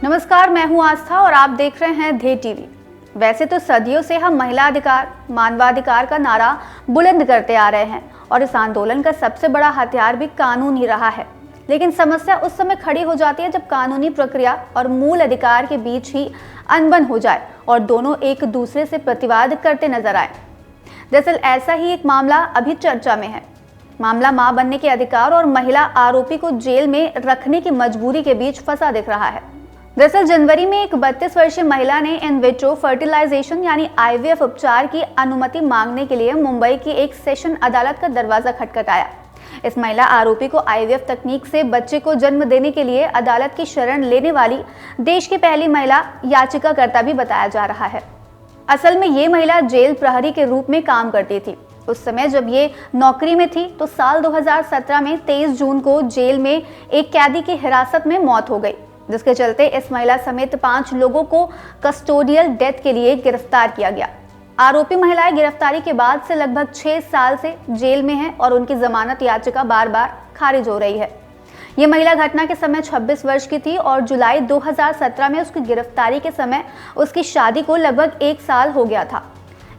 नमस्कार, मैं हूं आस्था और आप देख रहे हैं धे टीवी। वैसे तो सदियों से हम महिला अधिकार, मानवाधिकार का नारा बुलंद करते आ रहे हैं और इस आंदोलन का सबसे बड़ा हथियार भी कानून ही रहा है। लेकिन समस्या उस समय खड़ी हो जाती है जब कानूनी प्रक्रिया और मूल अधिकार के बीच ही अनबन हो जाए और दोनों एक दूसरे से प्रतिवाद करते नजर आए। दरअसल ऐसा ही एक मामला अभी चर्चा में है। मामला मां बनने के अधिकार और महिला आरोपी को जेल में रखने की मजबूरी के बीच फंसा दिख रहा है। दरअसल जनवरी में एक 32 वर्षीय महिला ने इन विट्रो फर्टिलाइजेशन यानी आईवीएफ उपचार की अनुमति मांगने के लिए मुंबई की एक सेशन अदालत का दरवाजा खटखटाया। इस महिला आरोपी को आईवीएफ तकनीक से बच्चे को जन्म देने के लिए अदालत की शरण लेने वाली देश की पहली महिला याचिकाकर्ता भी बताया जा रहा है। असल में ये महिला जेल प्रहरी के रूप में काम करती थी। उस समय जब ये नौकरी में थी तो साल 2017 में 23 जून को जेल में एक कैदी की हिरासत में मौत हो गई, जिसके चलते इस महिला समेत 5 लोगों को कस्टोडियल डेथ के लिए गिरफ्तार किया गया। आरोपी महिलाएं गिरफ्तारी के बाद से लगभग 6 साल से जेल में हैं और उनकी जमानत याचिका बार बार खारिज हो रही है। ये महिला घटना के समय 26 वर्ष की थी और जुलाई 2017 में उसकी गिरफ्तारी के समय उसकी शादी को लगभग 1 साल हो गया था।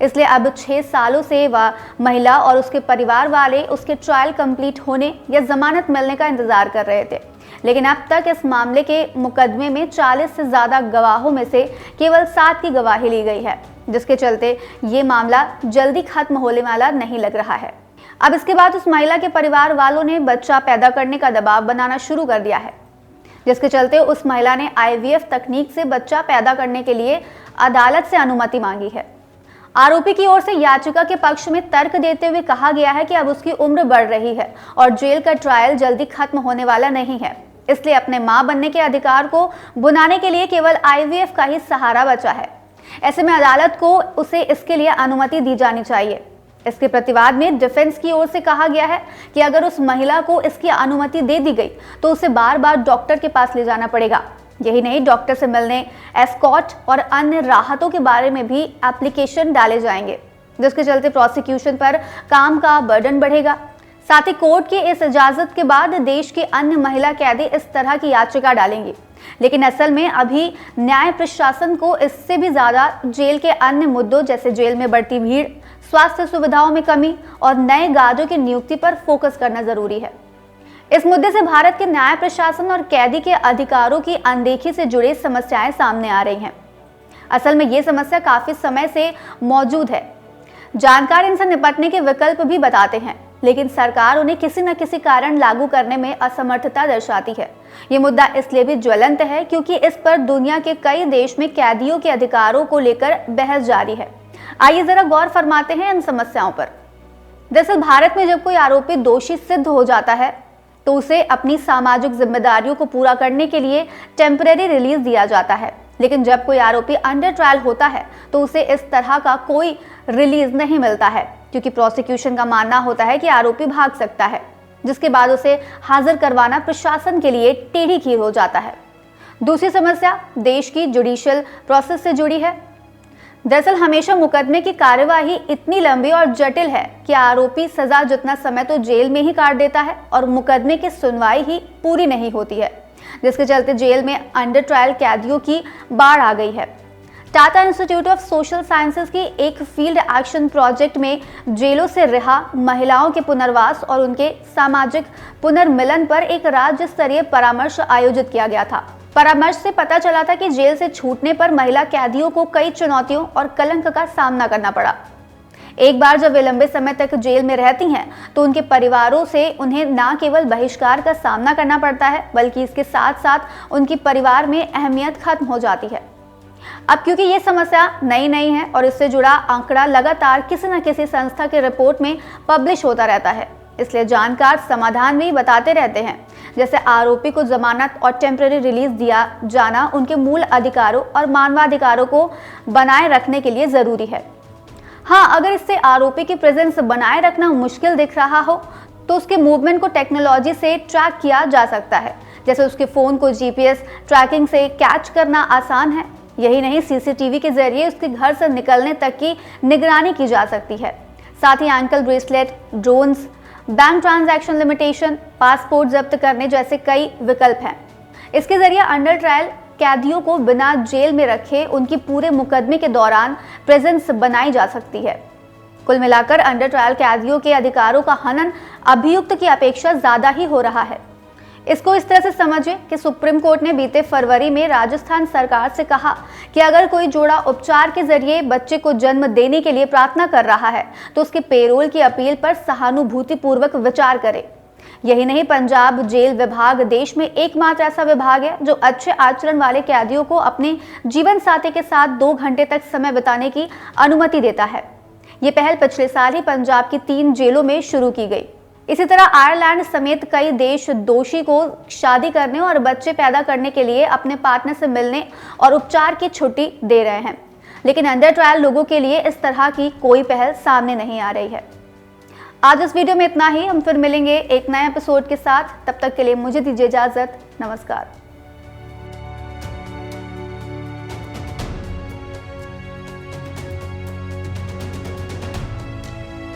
इसलिए अब 6 सालों से वह महिला और उसके परिवार वाले उसके ट्रायल कंप्लीट होने या जमानत मिलने का इंतजार कर रहे थे। लेकिन अब तक इस मामले के मुकदमे में 40 से ज्यादा गवाहों में से केवल 7 की गवाही ली गई है, जिसके चलते ये मामला जल्दी खत्म होने वाला नहीं लग रहा है। अब इसके बाद उस महिला के परिवार वालों ने बच्चा पैदा करने का दबाव बनाना शुरू कर दिया है, जिसके चलते उस महिला ने आईवीएफ तकनीक से बच्चा पैदा करने के लिए अदालत से अनुमति मांगी है। आरोपी की ओर से याचिका के पक्ष में तर्क देते हुए कहा गया है कि अब उसकी उम्र बढ़ रही है और जेल का ट्रायल जल्दी खत्म होने वाला नहीं है, इसलिए अपने मां बनने के अधिकार को बुनाने के लिए केवल आईवीएफ का ही सहारा बचा है। ऐसे में अदालत को उसे इसके लिए अनुमति दी जानी चाहिए। इसके प्रतिवाद में डिफेंस की ओर से कहा गया है कि अगर उस महिला को इसकी अनुमति दे दी गई तो उसे बार बार डॉक्टर के पास ले जाना पड़ेगा। यही नहीं, डॉक्टर से मिलने, एस्कॉर्ट और अन्य राहतों के बारे में भी एप्लीकेशन डाले जाएंगे, जिसके चलते प्रोसिक्यूशन पर काम का बर्डन बढ़ेगा। साथ ही कोर्ट की इस इजाजत के बाद देश के अन्य महिला कैदी इस तरह की याचिका डालेंगी। लेकिन असल में अभी न्याय प्रशासन को इससे भी ज्यादा जेल के अन्य मुद्दों जैसे जेल में बढ़ती भीड़, स्वास्थ्य सुविधाओं में कमी और नए गार्डों की नियुक्ति पर फोकस करना जरूरी है। इस मुद्दे से भारत के न्याय प्रशासन और कैदी के अधिकारों की अनदेखी से जुड़ी समस्याएं सामने आ रही हैं। असल में ये समस्या काफी समय से मौजूद है। जानकार इनसे निपटने के विकल्प भी बताते हैं, लेकिन सरकार उन्हें किसी न किसी कारण लागू करने में असमर्थता दर्शाती है। ये मुद्दा इसलिए भी ज्वलंत है क्योंकि इस पर दुनिया के कई देश में कैदियों के अधिकारों को लेकर बहस जारी है। आइए जरा गौर फरमाते हैं इन समस्याओं पर। दरअसल भारत में जब कोई आरोपी दोषी सिद्ध हो जाता है तो उसे अपनी सामाजिक जिम्मेदारियों को पूरा करने के लिए टेम्परेरी रिलीज दिया जाता है। लेकिन जब कोई आरोपी अंडर ट्रायल होता है तो उसे इस तरह का कोई रिलीज नहीं मिलता है, क्योंकि प्रोसिक्यूशन का मानना होता है कि आरोपी भाग सकता है, जिसके बाद उसे हाजिर करवाना प्रशासन के लिए टेढ़ी खीर हो जाता है। दूसरी समस्या देश की जुडिशियल प्रोसेस से जुड़ी है। दरअसल हमेशा मुकदमे की कार्यवाही इतनी लंबी और जटिल है कि आरोपी सजा जितना समय तो जेल में ही काट देता है और मुकदमे की सुनवाई ही पूरी नहीं होती है, जिसके चलते जेल में अंडर ट्रायल कैदियों की बाढ़ आ गई है। Tata institute of social sciences की एक फील्ड एक्शन प्रोजेक्ट में जेलों से रिहा महिलाओं के पुनर्वास और उनके सामाजिक पुनर्मिलन पर एक राज्य स्तरीय परामर्श आयोजित किया गया था। परामर्श से पता चला था कि जेल से छूटने पर महिला कैदियों को कई चुनौतियों और कलंक का सामना करना पड़ा। एक बार जब वे लंबे समय तक जेल में रहती हैं तो उनके परिवारों से उन्हें न केवल बहिष्कार का सामना करना पड़ता है, बल्कि इसके साथ साथ उनकी परिवार में अहमियत खत्म हो जाती है। अब क्योंकि ये समस्या नई नहीं है और इससे जुड़ा आंकड़ा लगातार किसी न किसी संस्था के रिपोर्ट में पब्लिश होता रहता है, इसलिए जानकार समाधान भी बताते रहते हैं, जैसे आरोपी को जमानत और टेम्परेरी रिलीज दिया जाना उनके मूल अधिकारों और मानवाधिकारों को बनाए रखने के लिए जरूरी है। हाँ, अगर इससे आरोपी की प्रेजेंस बनाए रखना मुश्किल दिख रहा हो तो उसके मूवमेंट को टेक्नोलॉजी से ट्रैक किया जा सकता है, जैसे उसके फोन को जीपीएस ट्रैकिंग से कैच करना आसान है। यही नहीं, सीसीटीवी के जरिए उसके घर से निकलने तक की निगरानी की जा सकती है। साथ ही ankle bracelet, drones, bank transaction limitation, passport जब्त करने जैसे कई विकल्प हैं। इसके जरिए अंडर ट्रायल कैदियों को बिना जेल में रखे उनकी पूरे मुकदमे के दौरान प्रेजेंस बनाई जा सकती है। कुल मिलाकर अंडर ट्रायल कैदियों के अधिकारों का हनन अभियुक्त की अपेक्षा ज्यादा ही हो रहा है। इसको इस तरह से समझिए कि सुप्रीम कोर्ट ने बीते फरवरी में राजस्थान सरकार से कहा कि अगर कोई जोड़ा उपचार के जरिए बच्चे को जन्म देने के लिए प्रार्थना कर रहा है तो उसके पेरोल की अपील पर सहानुभूतिपूर्वक विचार करे। यही नहीं, पंजाब जेल विभाग देश में एकमात्र ऐसा विभाग है जो अच्छे आचरण वाले कैदियों को अपने जीवन साथी के साथ 2 घंटे तक समय बिताने की अनुमति देता है। ये पहल पिछले साल ही पंजाब की 3 जेलों में शुरू की गई। इसी तरह आयरलैंड समेत कई देश दोषी को शादी करने और बच्चे पैदा करने के लिए अपने पार्टनर से मिलने और उपचार की छुट्टी दे रहे हैं, लेकिन अंडर ट्रायल लोगों के लिए इस तरह की कोई पहल सामने नहीं आ रही है। आज इस वीडियो में इतना ही। हम फिर मिलेंगे एक नए एपिसोड के साथ। तब तक के लिए मुझे दीजिए इजाजत। नमस्कार।